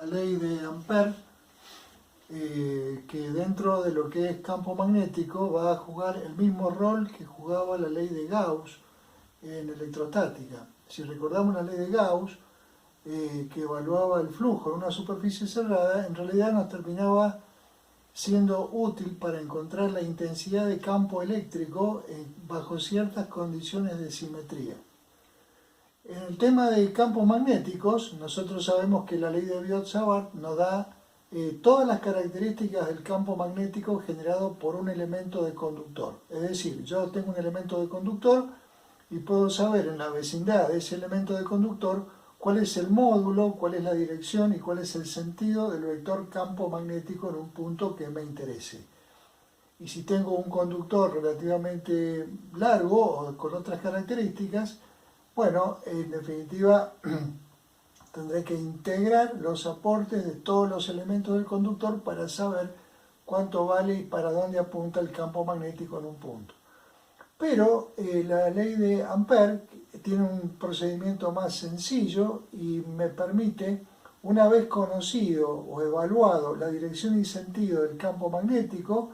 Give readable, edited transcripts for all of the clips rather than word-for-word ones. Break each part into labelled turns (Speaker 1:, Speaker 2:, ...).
Speaker 1: ley de Ampère, que dentro de lo que es campo magnético va a jugar el mismo rol que jugaba la ley de Gauss en electrostática. Si recordamos la ley de Gauss, que evaluaba el flujo en una superficie cerrada, en realidad nos terminaba siendo útil para encontrar la intensidad de campo eléctrico bajo ciertas condiciones de simetría. En el tema de campos magnéticos, nosotros sabemos que la ley de Biot-Savart nos da todas las características del campo magnético generado por un elemento de conductor. Es decir, yo tengo un elemento de conductor y puedo saber en la vecindad de ese elemento de conductor cuál es el módulo, cuál es la dirección y cuál es el sentido del vector campo magnético en un punto que me interese. Y si tengo un conductor relativamente largo o con otras características, bueno, en definitiva tendré que integrar los aportes de todos los elementos del conductor para saber cuánto vale y para dónde apunta el campo magnético en un punto. Pero la ley de Ampère tiene un procedimiento más sencillo y me permite, una vez conocido o evaluado la dirección y sentido del campo magnético,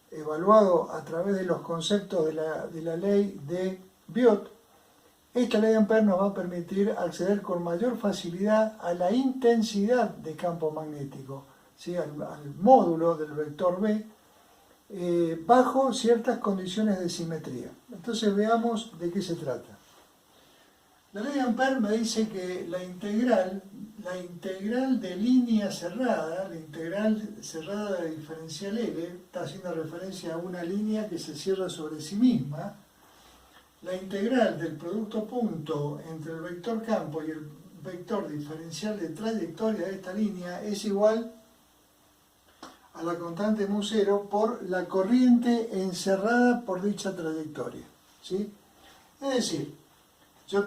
Speaker 1: evaluado a través de los conceptos de la ley de Biot, esta ley de Ampère nos va a permitir acceder con mayor facilidad a la intensidad de campo magnético, ¿sí? al módulo del vector B, bajo ciertas condiciones de simetría. Entonces veamos de qué se trata. La ley de Ampère me dice que la integral de línea cerrada, la integral cerrada de diferencial L, está haciendo referencia a una línea que se cierra sobre sí misma. La integral del producto punto entre el vector campo y el vector diferencial de trayectoria de esta línea es igual a la constante μ0 por la corriente encerrada por dicha trayectoria, ¿sí? Es decir, yo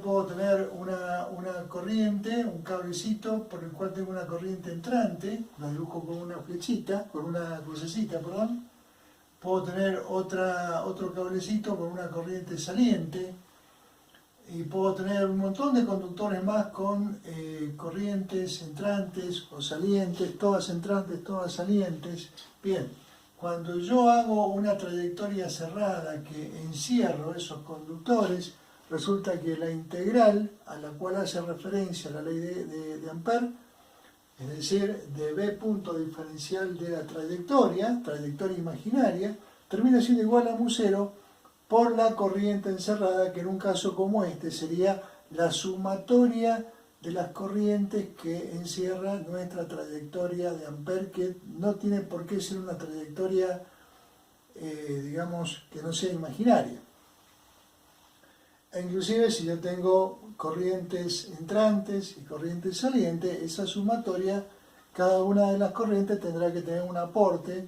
Speaker 1: puedo tener una corriente, un cablecito por el cual tengo una corriente entrante, la dibujo con una flechita, con una crucecita, perdón. Puedo tener otro cablecito con una corriente saliente y puedo tener un montón de conductores más con corrientes entrantes o salientes, todas entrantes, todas salientes. Bien, cuando yo hago una trayectoria cerrada que encierro esos conductores, resulta que la integral a la cual hace referencia la ley de Ampère, es decir, de B punto diferencial de la trayectoria imaginaria, termina siendo igual a μ0 por la corriente encerrada, que en un caso como este sería la sumatoria de las corrientes que encierra nuestra trayectoria de Ampère, que no tiene por qué ser una trayectoria, digamos, que no sea imaginaria. E inclusive si yo tengo corrientes entrantes y corrientes salientes, esa sumatoria, cada una de las corrientes tendrá que tener un aporte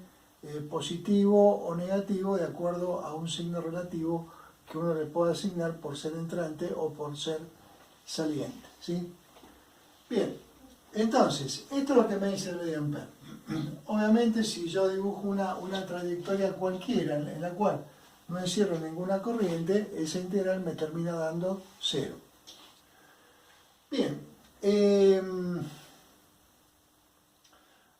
Speaker 1: positivo o negativo de acuerdo a un signo relativo que uno le pueda asignar por ser entrante o por ser saliente, ¿sí? Bien, entonces, esto es lo que me dice la ley de Ampère. Obviamente, si yo dibujo una trayectoria cualquiera en la cual no encierro ninguna corriente, esa integral me termina dando 0. Bien,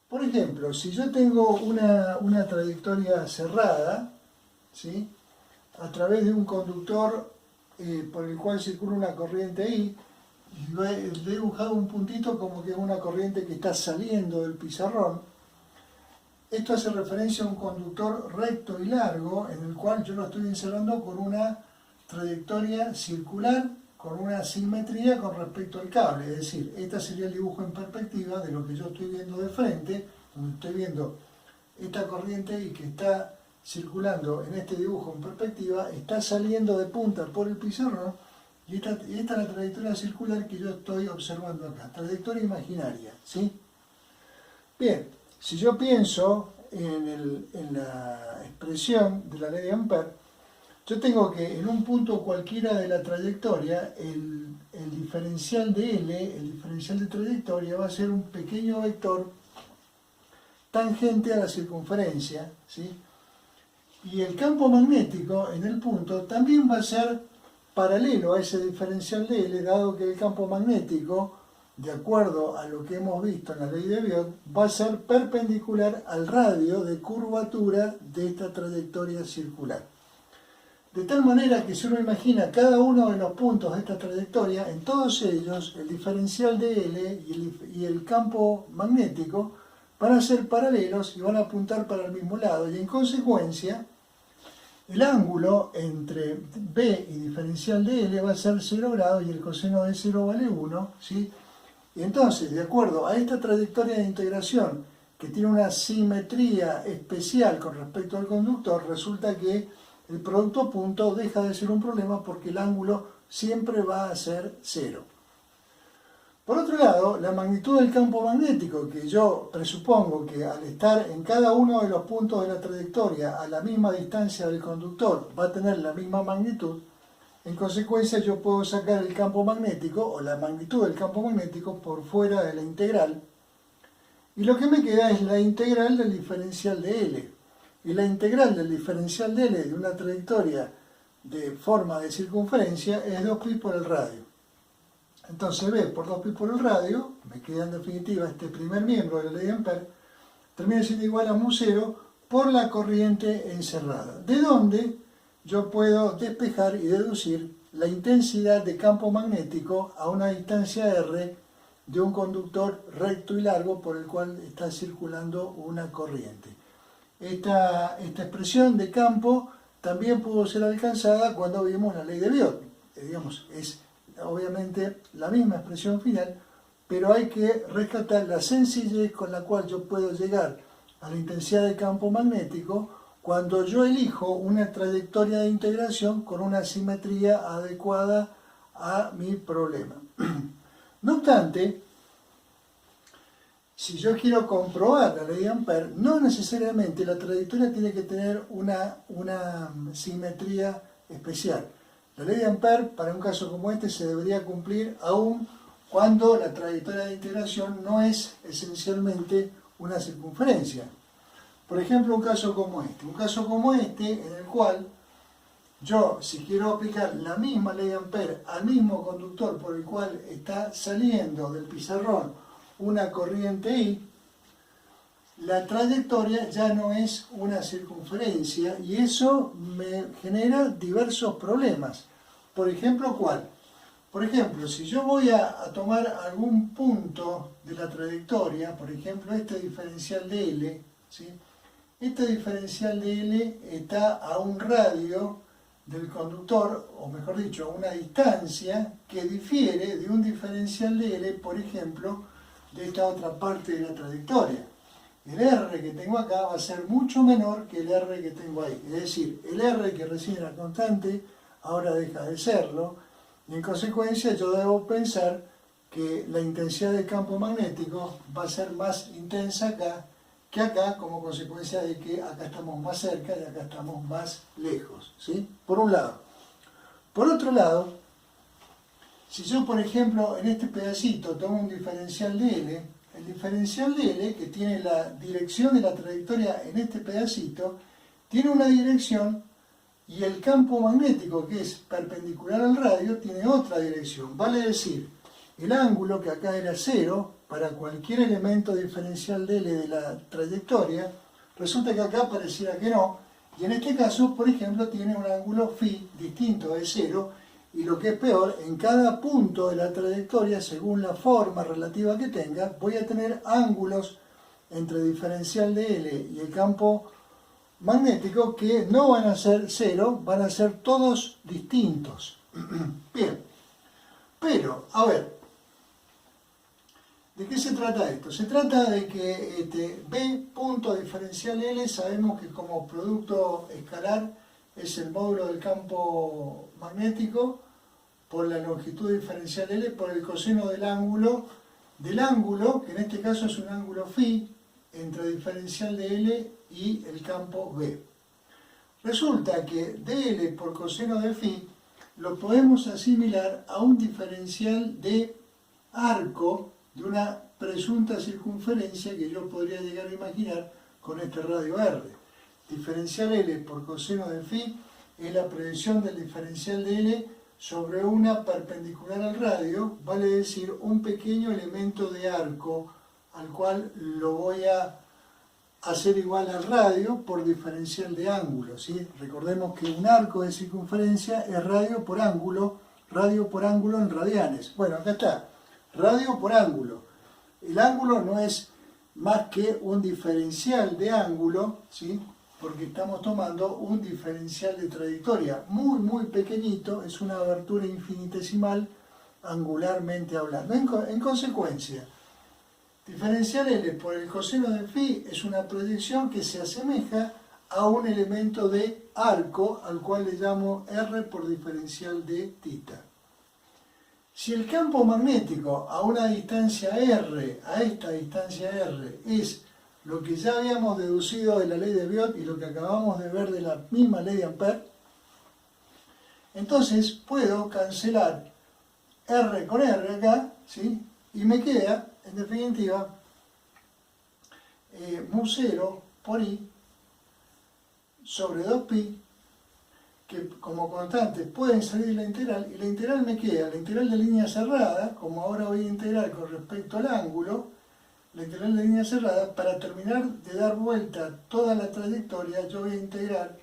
Speaker 1: por ejemplo, si yo tengo una trayectoria cerrada, ¿sí?, a través de un conductor por el cual circula una corriente I, le he dibujado un puntito como que es una corriente que está saliendo del pizarrón. Esto hace referencia a un conductor recto y largo en el cual yo lo estoy encerrando con una trayectoria circular con una simetría con respecto al cable. Es decir, este sería el dibujo en perspectiva de lo que yo estoy viendo de frente, donde estoy viendo esta corriente y que está circulando en este dibujo en perspectiva, está saliendo de punta por el pizarrón y esta es la trayectoria circular que yo estoy observando acá, trayectoria imaginaria, ¿sí? Bien. Si yo pienso en la expresión de la ley de Ampère, yo tengo que en un punto cualquiera de la trayectoria, el diferencial de L, el diferencial de trayectoria, va a ser un pequeño vector tangente a la circunferencia, ¿sí? Y el campo magnético en el punto también va a ser paralelo a ese diferencial de L, dado que el campo magnético de acuerdo a lo que hemos visto en la ley de Biot, va a ser perpendicular al radio de curvatura de esta trayectoria circular. De tal manera que si uno imagina cada uno de los puntos de esta trayectoria, en todos ellos el diferencial de L y el campo magnético van a ser paralelos y van a apuntar para el mismo lado, y en consecuencia el ángulo entre B y diferencial de L va a ser 0 grados y el coseno de 0 vale 1, ¿sí? Y entonces, de acuerdo a esta trayectoria de integración que tiene una simetría especial con respecto al conductor, resulta que el producto punto deja de ser un problema porque el ángulo siempre va a ser 0. Por otro lado, la magnitud del campo magnético, que yo presupongo que al estar en cada uno de los puntos de la trayectoria a la misma distancia del conductor va a tener la misma magnitud, en consecuencia yo puedo sacar el campo magnético o la magnitud del campo magnético por fuera de la integral, y lo que me queda es la integral del diferencial de L. Y la integral del diferencial de L de una trayectoria de forma de circunferencia es 2pi por el radio. Entonces B por 2pi por el radio, me queda en definitiva este primer miembro de la ley de Ampère, termina siendo igual a mu0 por la corriente encerrada, de donde yo puedo despejar y deducir la intensidad de campo magnético a una distancia r de un conductor recto y largo por el cual está circulando una corriente. Esta expresión de campo también pudo ser alcanzada cuando vimos la ley de Biot. Digamos, es obviamente la misma expresión final, pero hay que rescatar la sencillez con la cual yo puedo llegar a la intensidad de campo magnético cuando yo elijo una trayectoria de integración con una simetría adecuada a mi problema. No obstante, si yo quiero comprobar la ley de Ampère, no necesariamente la trayectoria tiene que tener una simetría especial. La ley de Ampère, para un caso como este, se debería cumplir aún cuando la trayectoria de integración no es esencialmente una circunferencia. Por ejemplo, un caso como este en el cual yo, si quiero aplicar la misma ley de Ampère al mismo conductor por el cual está saliendo del pizarrón una corriente I, la trayectoria ya no es una circunferencia y eso me genera diversos problemas. Por ejemplo, ¿cuál? Por ejemplo, si yo voy a tomar algún punto de la trayectoria, por ejemplo, este diferencial de L, ¿sí? Este diferencial de L está a un radio del conductor, o mejor dicho, a una distancia que difiere de un diferencial de L, por ejemplo, de esta otra parte de la trayectoria. El R que tengo acá va a ser mucho menor que el R que tengo ahí. Es decir, el R que recién era constante, ahora deja de serlo, y en consecuencia yo debo pensar que la intensidad del campo magnético va a ser más intensa acá que acá, como consecuencia de que acá estamos más cerca y acá estamos más lejos, ¿sí? Por un lado. Por otro lado, si yo, por ejemplo, en este pedacito tomo un diferencial de L, el diferencial de L, que tiene la dirección de la trayectoria en este pedacito, tiene una dirección y el campo magnético, que es perpendicular al radio, tiene otra dirección. Vale decir, el ángulo, que acá era 0, para cualquier elemento diferencial de L de la trayectoria, resulta que acá pareciera que no, y en este caso, por ejemplo, tiene un ángulo φ distinto de 0, y lo que es peor, en cada punto de la trayectoria, según la forma relativa que tenga, voy a tener ángulos entre diferencial de L y el campo magnético que no van a ser 0, van a ser todos distintos. Bien, pero, a ver, ¿de qué se trata esto? Se trata de que B punto diferencial L, sabemos que como producto escalar es el módulo del campo magnético por la longitud diferencial L por el coseno del ángulo, que en este caso es un ángulo φ, entre diferencial de L y el campo B. Resulta que dl por coseno de φ lo podemos asimilar a un diferencial de arco de una presunta circunferencia que yo podría llegar a imaginar con este radio R. Diferencial L por coseno de φ es la proyección del diferencial de L sobre una perpendicular al radio, vale decir un pequeño elemento de arco al cual lo voy a hacer igual al radio por diferencial de ángulo, ¿sí? Recordemos que un arco de circunferencia es radio por ángulo en radianes. Bueno, acá está, radio por ángulo. El ángulo no es más que un diferencial de ángulo, ¿sí? Porque estamos tomando un diferencial de trayectoria muy, muy pequeñito, es una abertura infinitesimal angularmente hablando. En consecuencia, diferencial L por el coseno de phi es una proyección que se asemeja a un elemento de arco, al cual le llamo R por diferencial de θ. Si el campo magnético a una distancia R, a esta distancia R, es lo que ya habíamos deducido de la ley de Biot y lo que acabamos de ver de la misma ley de Ampère, entonces puedo cancelar R con R acá, ¿sí? Y me queda, en definitiva, mu0 por I sobre 2pi, que como constantes pueden salir de la integral, y la integral me queda, la integral de línea cerrada, como ahora voy a integrar con respecto al ángulo, la integral de línea cerrada, para terminar de dar vuelta toda la trayectoria, yo voy a integrar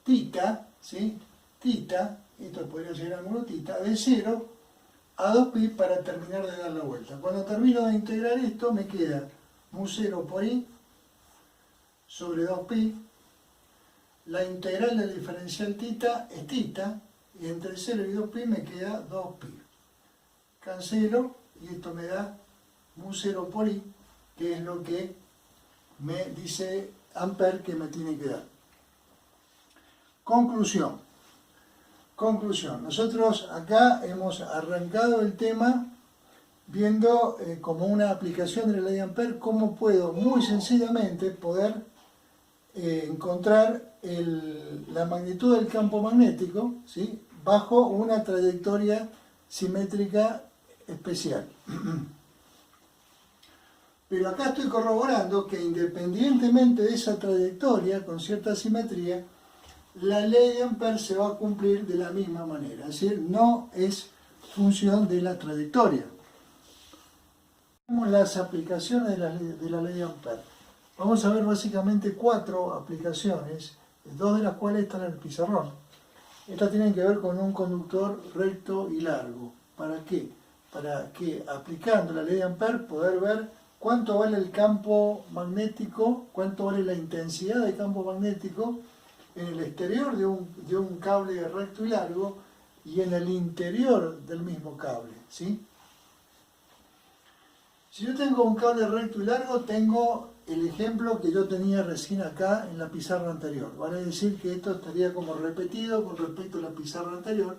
Speaker 1: θ, ¿sí? Θ, esto podría ser ángulo θ, de 0 a 2pi para terminar de dar la vuelta. Cuando termino de integrar esto, me queda mu0 por I sobre 2pi. La integral del diferencial θ es θ, y entre 0 y 2pi me queda 2pi. Cancelo, y esto me da mu0 por I, que es lo que me dice Ampère que me tiene que dar. Conclusión. Nosotros acá hemos arrancado el tema viendo como una aplicación de la ley de Ampère cómo puedo muy sencillamente poder encontrar la magnitud del campo magnético, ¿sí? Bajo una trayectoria simétrica especial. Pero acá estoy corroborando que independientemente de esa trayectoria con cierta simetría, la ley de Ampère se va a cumplir de la misma manera, es decir, no es función de la trayectoria. Vamos a las aplicaciones de la ley de Ampère. Vamos a ver básicamente 4 aplicaciones, 2 de las cuales están en el pizarrón. Estas tienen que ver con un conductor recto y largo. ¿Para qué? Para que aplicando la ley de Ampère poder ver cuánto vale el campo magnético, cuánto vale la intensidad del campo magnético en el exterior de un cable recto y largo y en el interior del mismo cable, ¿sí? Si yo tengo un cable recto y largo, tengo el ejemplo que yo tenía recién acá en la pizarra anterior. Vale decir que esto estaría como repetido con respecto a la pizarra anterior.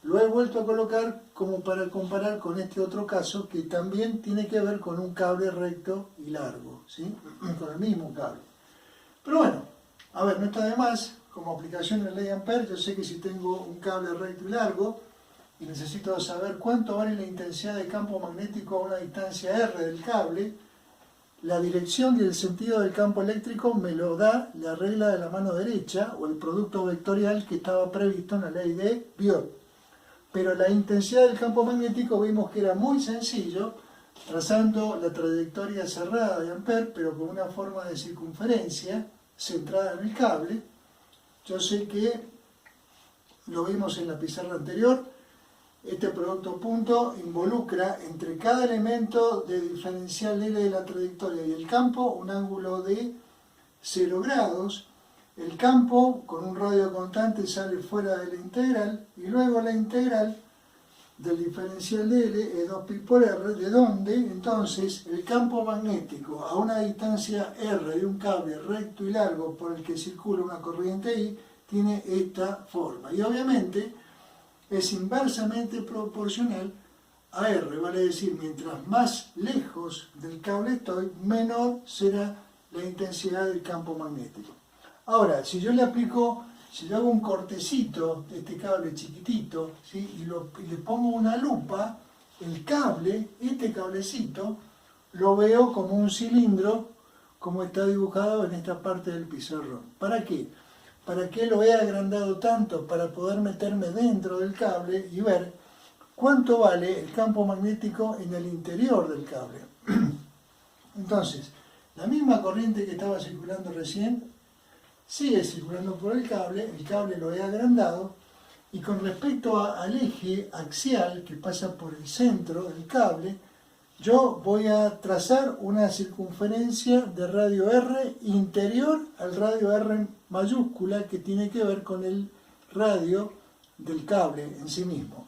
Speaker 1: Lo he vuelto a colocar como para comparar con este otro caso que también tiene que ver con un cable recto y largo, ¿sí? Con el mismo cable. Pero bueno, a ver, no está de más, como aplicación en la ley de Ampère, yo sé que si tengo un cable recto y largo y necesito saber cuánto vale la intensidad de campo magnético a una distancia R del cable, la dirección y el sentido del campo eléctrico me lo da la regla de la mano derecha o el producto vectorial que estaba previsto en la ley de Biot. Pero la intensidad del campo magnético vimos que era muy sencillo, trazando la trayectoria cerrada de Ampère, pero con una forma de circunferencia centrada en el cable. Yo sé que lo vimos en la pizarra anterior. Este producto punto involucra entre cada elemento de diferencial L de la trayectoria y el campo un ángulo de 0 grados. El campo con un radio constante sale fuera de la integral y luego la integral del diferencial de L es 2pi por R, de donde entonces el campo magnético a una distancia R de un cable recto y largo por el que circula una corriente I tiene esta forma. Y obviamente es inversamente proporcional a R, vale decir, mientras más lejos del cable estoy, menor será la intensidad del campo magnético. Ahora, si yo le aplico, si yo hago un cortecito de este cable chiquitito, ¿sí? y le pongo una lupa, el cable, este cablecito, lo veo como un cilindro, como está dibujado en esta parte del pizarrón. ¿Para qué? ¿para qué lo he agrandado tanto? Para poder meterme dentro del cable y ver cuánto vale el campo magnético en el interior del cable. Entonces, la misma corriente que estaba circulando recién sigue circulando por el cable lo he agrandado, y con respecto al eje axial que pasa por el centro del cable, yo voy a trazar una circunferencia de radio R interior al radio R mayúscula, que tiene que ver con el radio del cable en sí mismo.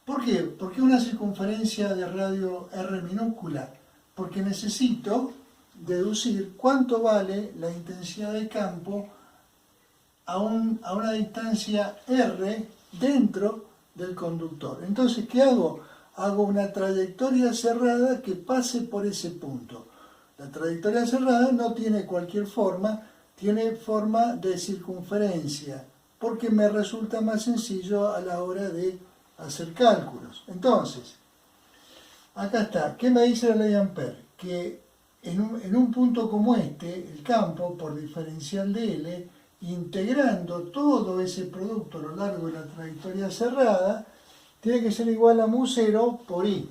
Speaker 1: ¿Por qué? ¿Por qué una circunferencia de radio R minúscula? Porque necesito deducir cuánto vale la intensidad de campo a una distancia R dentro del conductor. Entonces, ¿qué hago? Hago una trayectoria cerrada que pase por ese punto. La trayectoria cerrada no tiene cualquier forma, tiene forma de circunferencia, porque me resulta más sencillo a la hora de hacer cálculos. Entonces, acá está. ¿Qué me dice la ley de Ampère? Que en un punto como este, el campo por diferencial de L, integrando todo ese producto a lo largo de la trayectoria cerrada, tiene que ser igual a mu0 por I,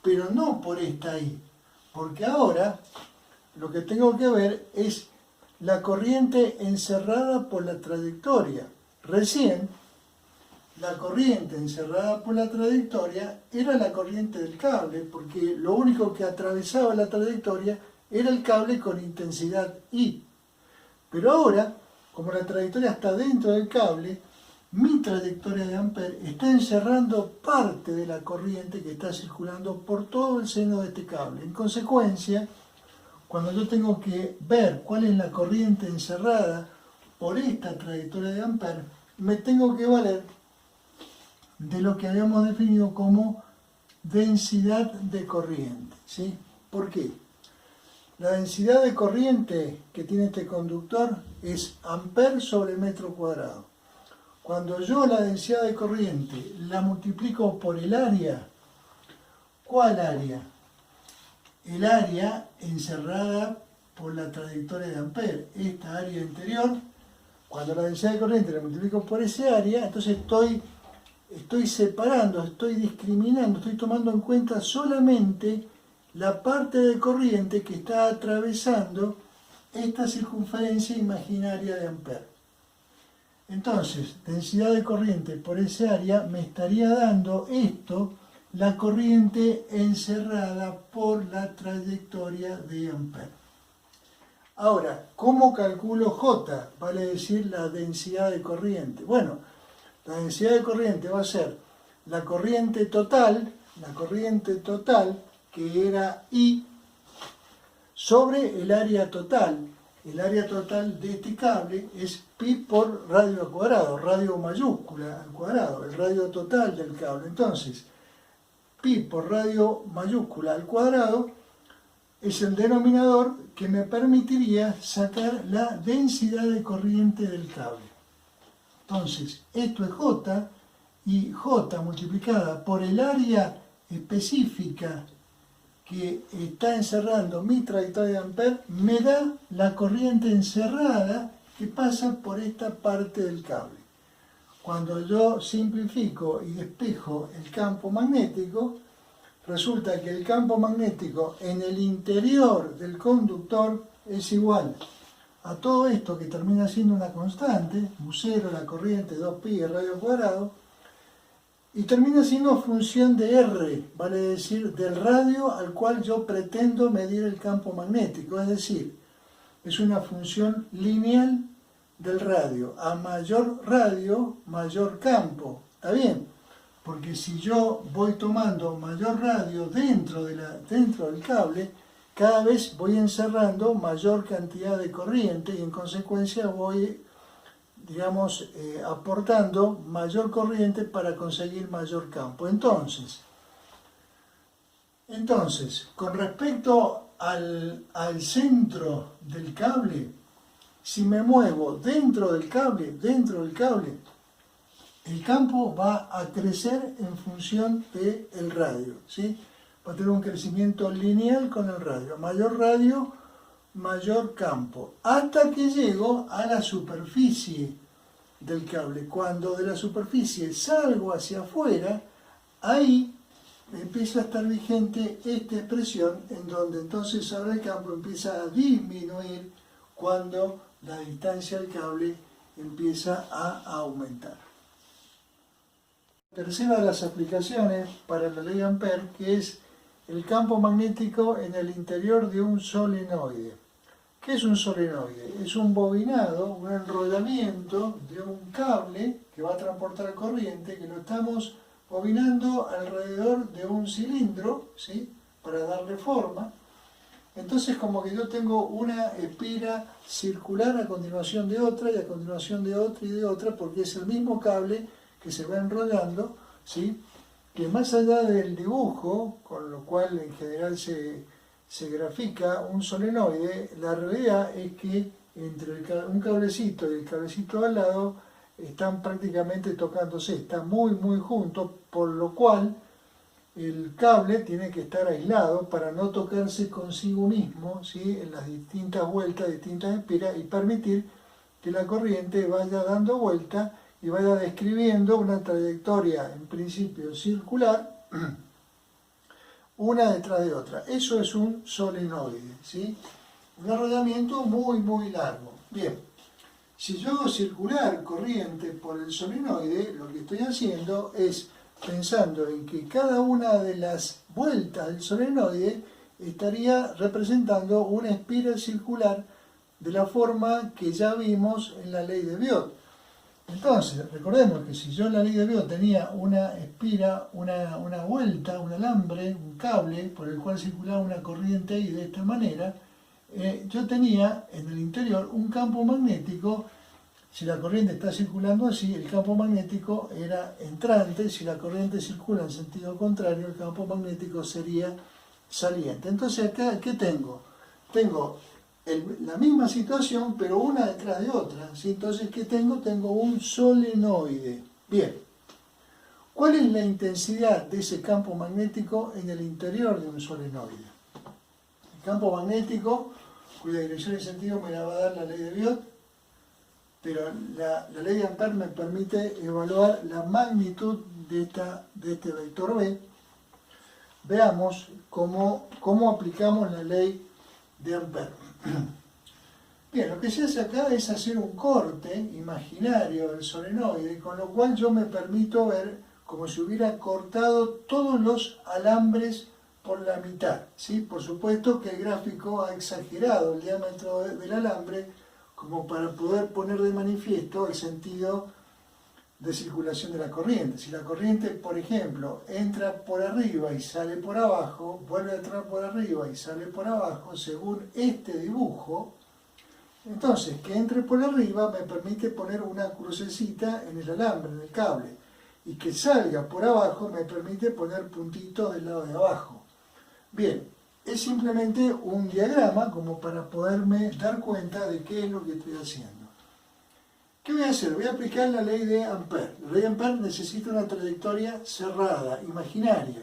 Speaker 1: pero no por esta I, porque ahora lo que tengo que ver es la corriente encerrada por la trayectoria. Recién, la corriente encerrada por la trayectoria era la corriente del cable, porque lo único que atravesaba la trayectoria era el cable con intensidad I. Pero ahora, como la trayectoria está dentro del cable, mi trayectoria de Ampère está encerrando parte de la corriente que está circulando por todo el seno de este cable. En consecuencia, cuando yo tengo que ver cuál es la corriente encerrada por esta trayectoria de Ampère, me tengo que valer de lo que habíamos definido como densidad de corriente, ¿sí? ¿Por qué? La densidad de corriente que tiene este conductor es amper sobre metro cuadrado. Cuando yo la densidad de corriente la multiplico por el área, ¿cuál área? El área encerrada por la trayectoria de Ampère, esta área interior. Cuando la densidad de corriente la multiplico por ese área, entonces estoy separando, estoy discriminando, estoy tomando en cuenta solamente la parte de corriente que está atravesando esta circunferencia imaginaria de Ampère. Entonces, densidad de corriente por ese área me estaría dando esto, la corriente encerrada por la trayectoria de Ampère. Ahora, ¿cómo calculo J? Vale decir la densidad de corriente. Bueno, la densidad de corriente va a ser la corriente total que era I, sobre el área total. El área total de este cable es pi por radio al cuadrado, radio mayúscula al cuadrado, el radio total del cable. Entonces, pi por radio mayúscula al cuadrado es el denominador que me permitiría sacar la densidad de corriente del cable. Entonces, esto es J, y J multiplicada por el área específica que está encerrando mi trayectoria de Ampère me da la corriente encerrada que pasa por esta parte del cable. Cuando yo simplifico y despejo el campo magnético, resulta que el campo magnético en el interior del conductor es igual a todo esto que termina siendo una constante, mu0, la corriente, 2pi, el radio al cuadrado, y termina siendo función de R, vale decir, del radio al cual yo pretendo medir el campo magnético, es decir, es una función lineal del radio. A mayor radio, mayor campo. ¿Está bien? Porque si yo voy tomando mayor radio dentro del cable, cada vez voy encerrando mayor cantidad de corriente y en consecuencia voy, digamos, aportando mayor corriente para conseguir mayor campo. Entonces, con respecto al centro del cable, si me muevo dentro del cable, el campo va a crecer en función del radio, ¿sí? Va a tener un crecimiento lineal con el radio. A mayor radio, mayor campo, hasta que llego a la superficie del cable. Cuando de la superficie salgo hacia afuera, ahí empieza a estar vigente esta expresión, en donde entonces ahora el campo empieza a disminuir cuando la distancia del cable empieza a aumentar. Tercera de las aplicaciones para la ley de Ampère, que es el campo magnético en el interior de un solenoide. ¿Qué es un solenoide? Es un bobinado, un enrollamiento de un cable que va a transportar corriente, que lo estamos bobinando alrededor de un cilindro, ¿sí?, para darle forma. Entonces, como que yo tengo una espira circular a continuación de otra, y a continuación de otra y de otra, porque es el mismo cable que se va enrollando, ¿sí?, que más allá del dibujo, con lo cual en general se grafica un solenoide, la realidad es que entre un cablecito y el cablecito al lado están prácticamente tocándose, están muy muy juntos, por lo cual el cable tiene que estar aislado para no tocarse consigo mismo, ¿sí?, en las distintas vueltas, distintas espiras, y permitir que la corriente vaya dando vuelta y vaya describiendo una trayectoria en principio circular, una detrás de otra. Eso es un solenoide, ¿sí?, un enrollamiento muy muy largo. Bien, si yo hago circular corriente por el solenoide, lo que estoy haciendo es pensando en que cada una de las vueltas del solenoide estaría representando una espira circular de la forma que ya vimos en la ley de Biot. Entonces, recordemos que si yo en la ley de Biot tenía una espira, una vuelta, un alambre, un cable por el cual circulaba una corriente, y de esta manera yo tenía en el interior un campo magnético. Si la corriente está circulando así, el campo magnético era entrante; si la corriente circula en sentido contrario, el campo magnético sería saliente. Entonces acá, ¿qué tengo? Tengo la misma situación, pero una detrás de otra, ¿sí? Entonces, ¿qué tengo? Tengo un solenoide. Bien, ¿cuál es la intensidad de ese campo magnético en el interior de un solenoide? El campo magnético, cuya dirección y sentido me la va a dar la ley de Biot, pero la ley de Ampère me permite evaluar la magnitud de este vector B. Veamos cómo aplicamos la ley de Ampère. Bien, lo que se hace acá es hacer un corte imaginario del solenoide, con lo cual yo me permito ver como si hubiera cortado todos los alambres por la mitad, ¿sí? Por supuesto que el gráfico ha exagerado el diámetro del alambre como para poder poner de manifiesto el sentido de circulación de la corriente. Si la corriente, por ejemplo, entra por arriba y sale por abajo, vuelve a entrar por arriba y sale por abajo, según este dibujo, entonces que entre por arriba me permite poner una crucecita en el alambre, en el cable, y que salga por abajo me permite poner puntitos del lado de abajo. Bien, es simplemente un diagrama como para poderme dar cuenta de qué es lo que estoy haciendo. ¿Qué voy a hacer? Voy a aplicar la ley de Ampère. La ley de Ampère necesita una trayectoria cerrada, imaginaria.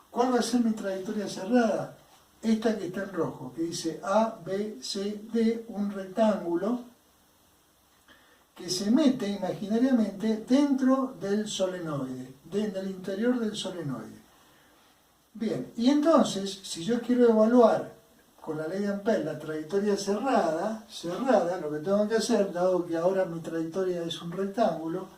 Speaker 1: ¿Cuál va a ser mi trayectoria cerrada? Esta que está en rojo, que dice A, B, C, D, un rectángulo que se mete imaginariamente dentro del solenoide, en el interior del solenoide. Bien, y entonces, si yo quiero evaluar con la ley de Ampère la trayectoria cerrada, lo que tengo que hacer, dado que ahora mi trayectoria es un rectángulo,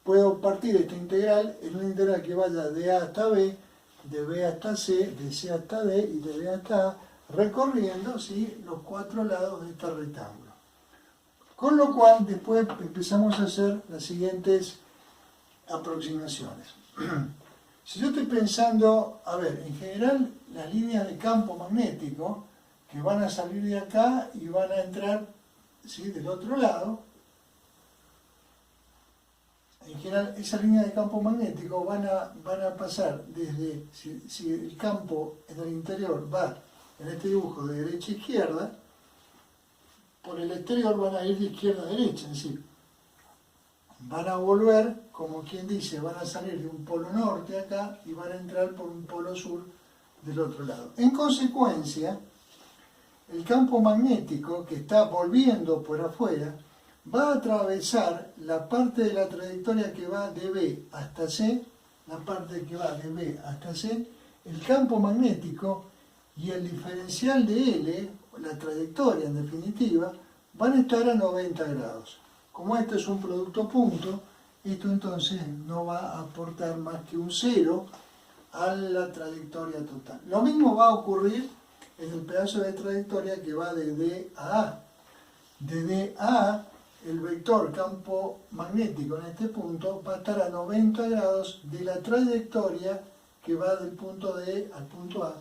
Speaker 1: puedo partir esta integral en una integral que vaya de A hasta B, de B hasta C, de C hasta D y de D hasta A, recorriendo, ¿sí?, los cuatro lados de este rectángulo. Con lo cual, después empezamos a hacer las siguientes aproximaciones. Si yo estoy pensando, a ver, en general, las líneas de campo magnético que van a salir de acá y van a entrar, ¿sí?, del otro lado, en general, esas líneas de campo magnético van a pasar desde, si el campo en el interior va, en este dibujo, de derecha a izquierda, por el exterior van a ir de izquierda a derecha, en sí. Van a volver, como quien dice, van a salir de un polo norte acá y van a entrar por un polo sur del otro lado. En consecuencia, el campo magnético que está volviendo por afuera va a atravesar la parte de la trayectoria que va de B hasta C, la parte que va de B hasta C, el campo magnético y el diferencial de L, la trayectoria en definitiva, van a estar a 90 grados. Como esto es un producto punto, esto entonces no va a aportar más que un 0 a la trayectoria total. Lo mismo va a ocurrir en el pedazo de trayectoria que va de D a A. De D a A, el vector campo magnético en este punto va a estar a 90 grados de la trayectoria que va del punto D al punto A.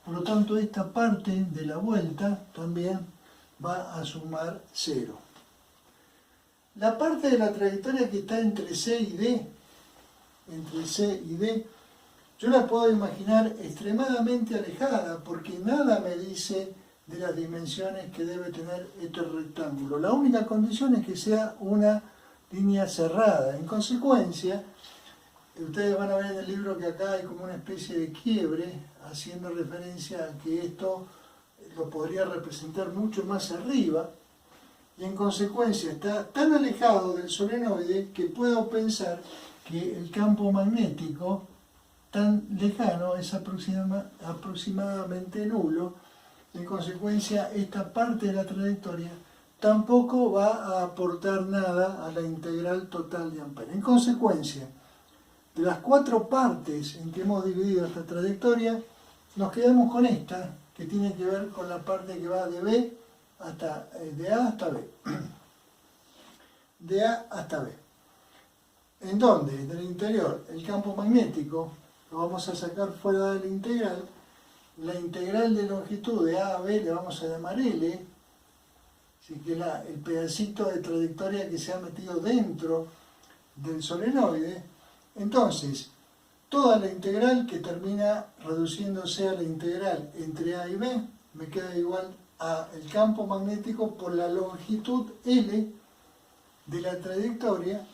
Speaker 1: Por lo tanto, esta parte de la vuelta también va a sumar 0. La parte de la trayectoria que está entre C y D, yo la puedo imaginar extremadamente alejada, porque nada me dice de las dimensiones que debe tener este rectángulo. La única condición es que sea una línea cerrada. En consecuencia, ustedes van a ver en el libro que acá hay como una especie de quiebre, haciendo referencia a que esto lo podría representar mucho más arriba, y en consecuencia está tan alejado del solenoide que puedo pensar que el campo magnético tan lejano es aproximadamente nulo. En consecuencia, esta parte de la trayectoria tampoco va a aportar nada a la integral total de Ampère. En consecuencia, de las 4 partes en que hemos dividido esta trayectoria, nos quedamos con esta, que tiene que ver con la parte que va de B hasta, de A hasta B. De A hasta B. ¿En dónde? En el interior, el campo magnético lo vamos a sacar fuera de la integral. La integral de longitud de A a B le vamos a llamar L, así que el pedacito de trayectoria que se ha metido dentro del solenoide. Entonces, toda la integral que termina reduciéndose a la integral entre A y B me queda igual a el campo magnético por la longitud L de la trayectoria,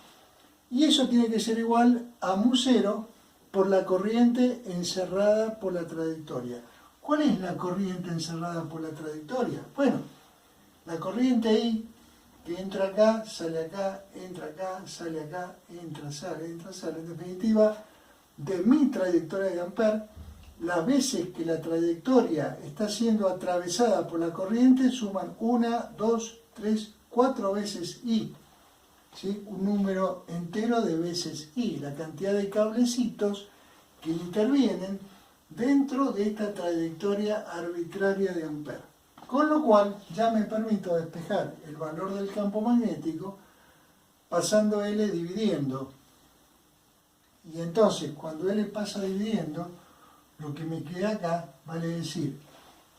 Speaker 1: y eso tiene que ser igual a mu0 por la corriente encerrada por la trayectoria. ¿Cuál es la corriente encerrada por la trayectoria? Bueno, la corriente I que entra acá, sale acá, entra acá, sale acá, entra, sale. En definitiva, de mi trayectoria de Ampère, las veces que la trayectoria está siendo atravesada por la corriente suman 1, 2, 3, 4 veces I. ¿Sí? Un número entero de veces I, la cantidad de cablecitos que intervienen dentro de esta trayectoria arbitraria de Ampère. Con lo cual ya me permito despejar el valor del campo magnético pasando L dividiendo. Y entonces cuando L pasa dividiendo, lo que me queda acá vale decir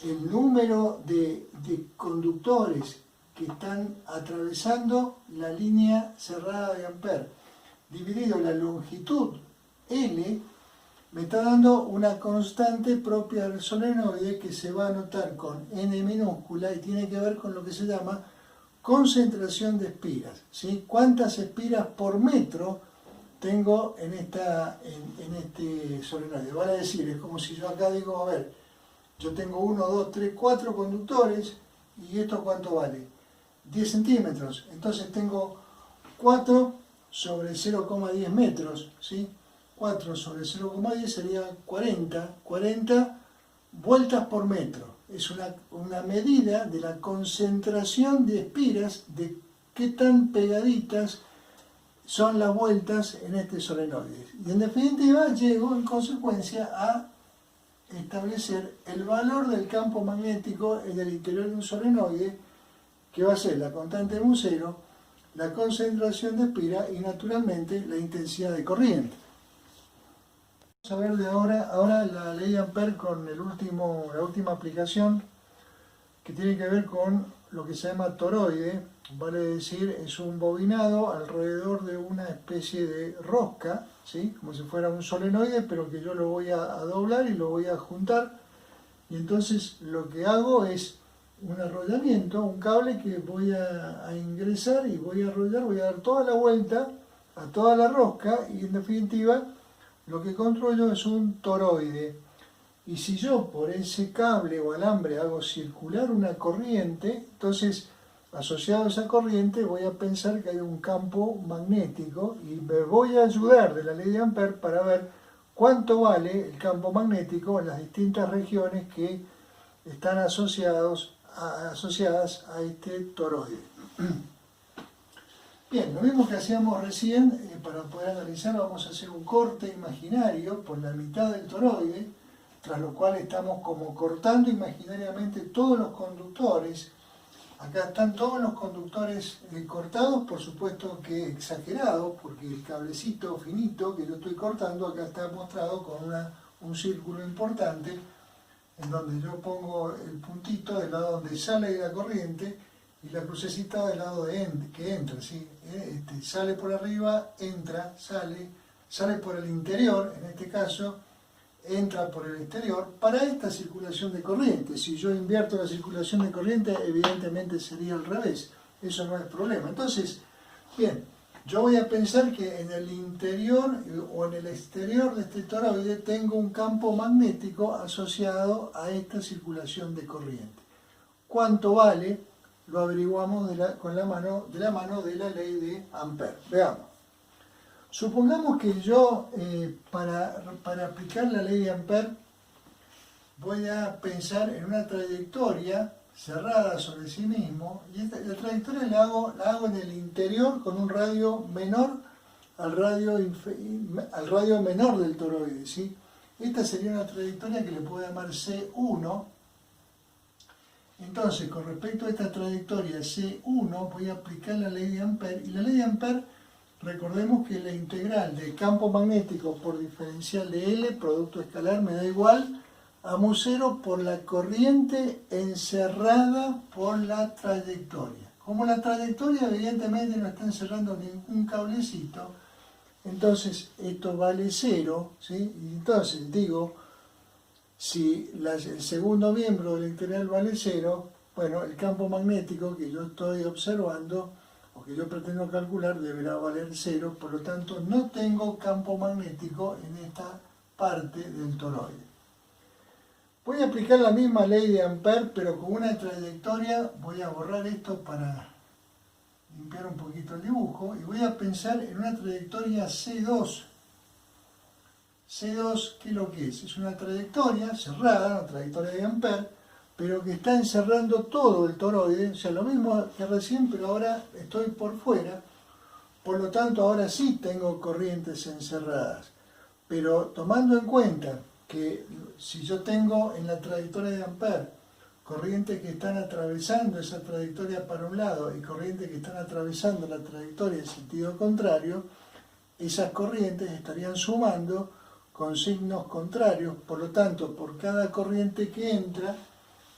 Speaker 1: el número de conductores que están atravesando la línea cerrada de Ampère dividido la longitud L, me está dando una constante propia del solenoide que se va a anotar con N minúscula y tiene que ver con lo que se llama concentración de espiras. ¿Sí? ¿Cuántas espiras por metro tengo en este solenoide? Vale decir, es como si yo acá digo, a ver, yo tengo 1, 2, 3, 4 conductores, ¿y esto cuánto vale? 10 centímetros. Entonces tengo 4 sobre 0,10 metros, ¿sí? 4 sobre 0,10 sería 40 vueltas por metro. Es una medida de la concentración de espiras, de qué tan pegaditas son las vueltas en este solenoide. Y en definitiva llego en consecuencia a establecer el valor del campo magnético en el interior de un solenoide, que va a ser la constante de mu0, la concentración de espira y naturalmente la intensidad de corriente. Vamos a ver de ahora la ley de Ampère con la última aplicación, que tiene que ver con lo que se llama toroide, vale decir, es un bobinado alrededor de una especie de rosca, ¿sí? Como si fuera un solenoide, pero que yo lo voy a doblar y lo voy a juntar, y entonces lo que hago es un arrollamiento, un cable que voy a ingresar y voy a arrollar, voy a dar toda la vuelta a toda la rosca, y en definitiva lo que construyo es un toroide. Y si yo por ese cable o alambre hago circular una corriente, entonces asociado a esa corriente voy a pensar que hay un campo magnético y me voy a ayudar de la ley de Ampère para ver cuánto vale el campo magnético en las distintas regiones que están asociadas a este toroide. Bien, lo mismo que hacíamos recién, para poder analizar vamos a hacer un corte imaginario por la mitad del toroide, tras lo cual estamos como cortando imaginariamente todos los conductores. Acá están todos los conductores cortados, por supuesto que exagerados, porque el cablecito finito que yo estoy cortando acá está mostrado con un círculo importante, en donde yo pongo el puntito del lado donde sale la corriente y la crucecita del lado que entra, ¿sí? Sale por arriba, entra, sale por el interior, en este caso, entra por el exterior, para esta circulación de corriente. Si yo invierto la circulación de corriente, evidentemente sería al revés. Eso no es problema. Entonces, bien, yo voy a pensar que en el interior o en el exterior de este toroide tengo un campo magnético asociado a esta circulación de corriente. ¿Cuánto vale? Lo averiguamos de la mano de la ley de Ampère. Veamos. Supongamos que yo, para aplicar la ley de Ampère, voy a pensar en una trayectoria cerrada sobre sí mismo, y la trayectoria la hago en el interior con un radio menor al radio menor del toroide, ¿sí? Esta sería una trayectoria que le puedo llamar C1. Entonces, con respecto a esta trayectoria C1, voy a aplicar la ley de Ampère, y la ley de Ampère, recordemos que la integral del campo magnético por diferencial de L, producto escalar, me da igual a mu0 por la corriente encerrada por la trayectoria. Como la trayectoria evidentemente no está encerrando ningún cablecito, entonces esto vale 0, ¿sí? Y entonces digo, si el segundo miembro de la integral vale 0, bueno, el campo magnético que yo estoy observando o que yo pretendo calcular deberá valer 0, por lo tanto no tengo campo magnético en esta parte del toroide. Voy a aplicar la misma ley de Ampère, pero con una trayectoria. Voy a borrar esto para limpiar un poquito el dibujo, y voy a pensar en una trayectoria C2. C2, ¿qué es lo que es? Es una trayectoria cerrada, una trayectoria de Ampère, pero que está encerrando todo el toroide, o sea, lo mismo que recién, pero ahora estoy por fuera, por lo tanto ahora sí tengo corrientes encerradas. Pero tomando en cuenta que si yo tengo en la trayectoria de Ampère corrientes que están atravesando esa trayectoria para un lado y corrientes que están atravesando la trayectoria en sentido contrario, esas corrientes estarían sumando con signos contrarios, por lo tanto, por cada corriente que entra,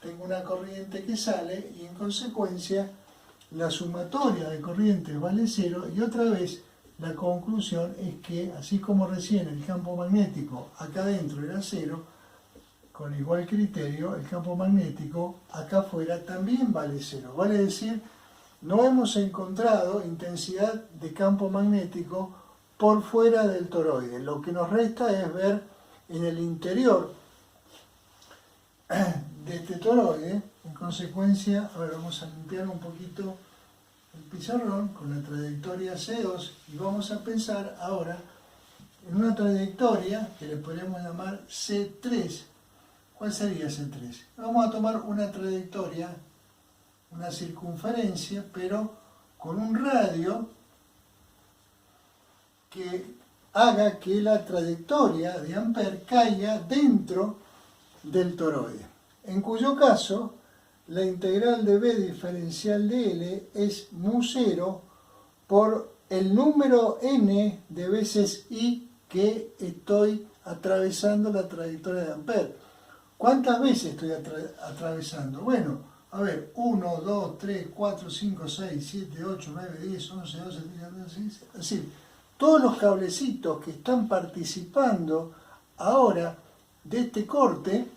Speaker 1: tengo una corriente que sale, y en consecuencia la sumatoria de corrientes vale 0, y otra vez la conclusión es que, así como recién el campo magnético acá adentro era 0, con igual criterio, el campo magnético acá afuera también vale 0. Vale decir, no hemos encontrado intensidad de campo magnético por fuera del toroide. Lo que nos resta es ver en el interior de este toroide. En consecuencia, a ver, vamos a limpiar un poquito el pizarrón con la trayectoria C2 y vamos a pensar ahora en una trayectoria que le podemos llamar C3. ¿Cuál sería C3? Vamos a tomar una trayectoria, una circunferencia, pero con un radio que haga que la trayectoria de Ampère caiga dentro del toroide, en cuyo caso la integral de B diferencial de L es mu0 por el número n de veces I que estoy atravesando la trayectoria de Ampère. ¿Cuántas veces estoy atravesando? Bueno, a ver, 1, 2, 3, 4, 5, 6, 7, 8, 9, 10, 11, 12, 13, 14, 15, es decir, todos los cablecitos que están participando ahora de este corte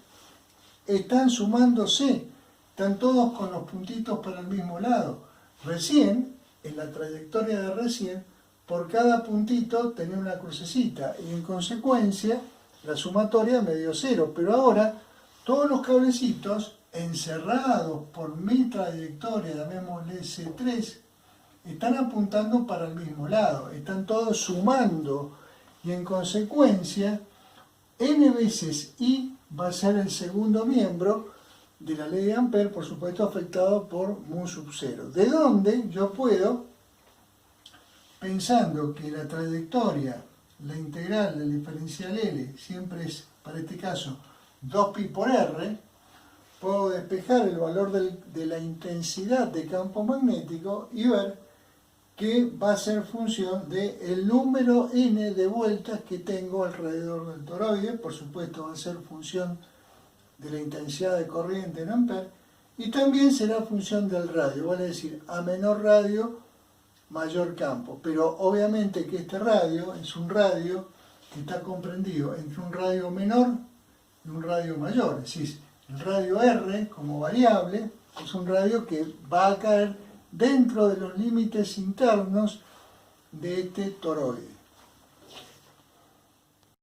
Speaker 1: están sumándose, están todos con los puntitos para el mismo lado. Recién, en la trayectoria de recién, por cada puntito tenía una crucecita, y en consecuencia la sumatoria me dio 0, pero ahora todos los cablecitos encerrados por mi trayectoria, llamémosle C3, están apuntando para el mismo lado, están todos sumando y en consecuencia n veces I va a ser el segundo miembro de la ley de Ampère, por supuesto afectado por mu sub 0. ¿De dónde yo puedo, pensando que la trayectoria, la integral del diferencial L siempre es, para este caso, 2pi por R, puedo despejar el valor de la intensidad de campo magnético y ver que va a ser función del número n de vueltas que tengo alrededor del toroide. Por supuesto va a ser función de la intensidad de corriente en Ampère y también será función del radio, vale decir, a menor radio, mayor campo. Pero obviamente que este radio es un radio que está comprendido entre un radio menor y un radio mayor, es decir, el radio R como variable es un radio que va a caer dentro de los límites internos de este toroide.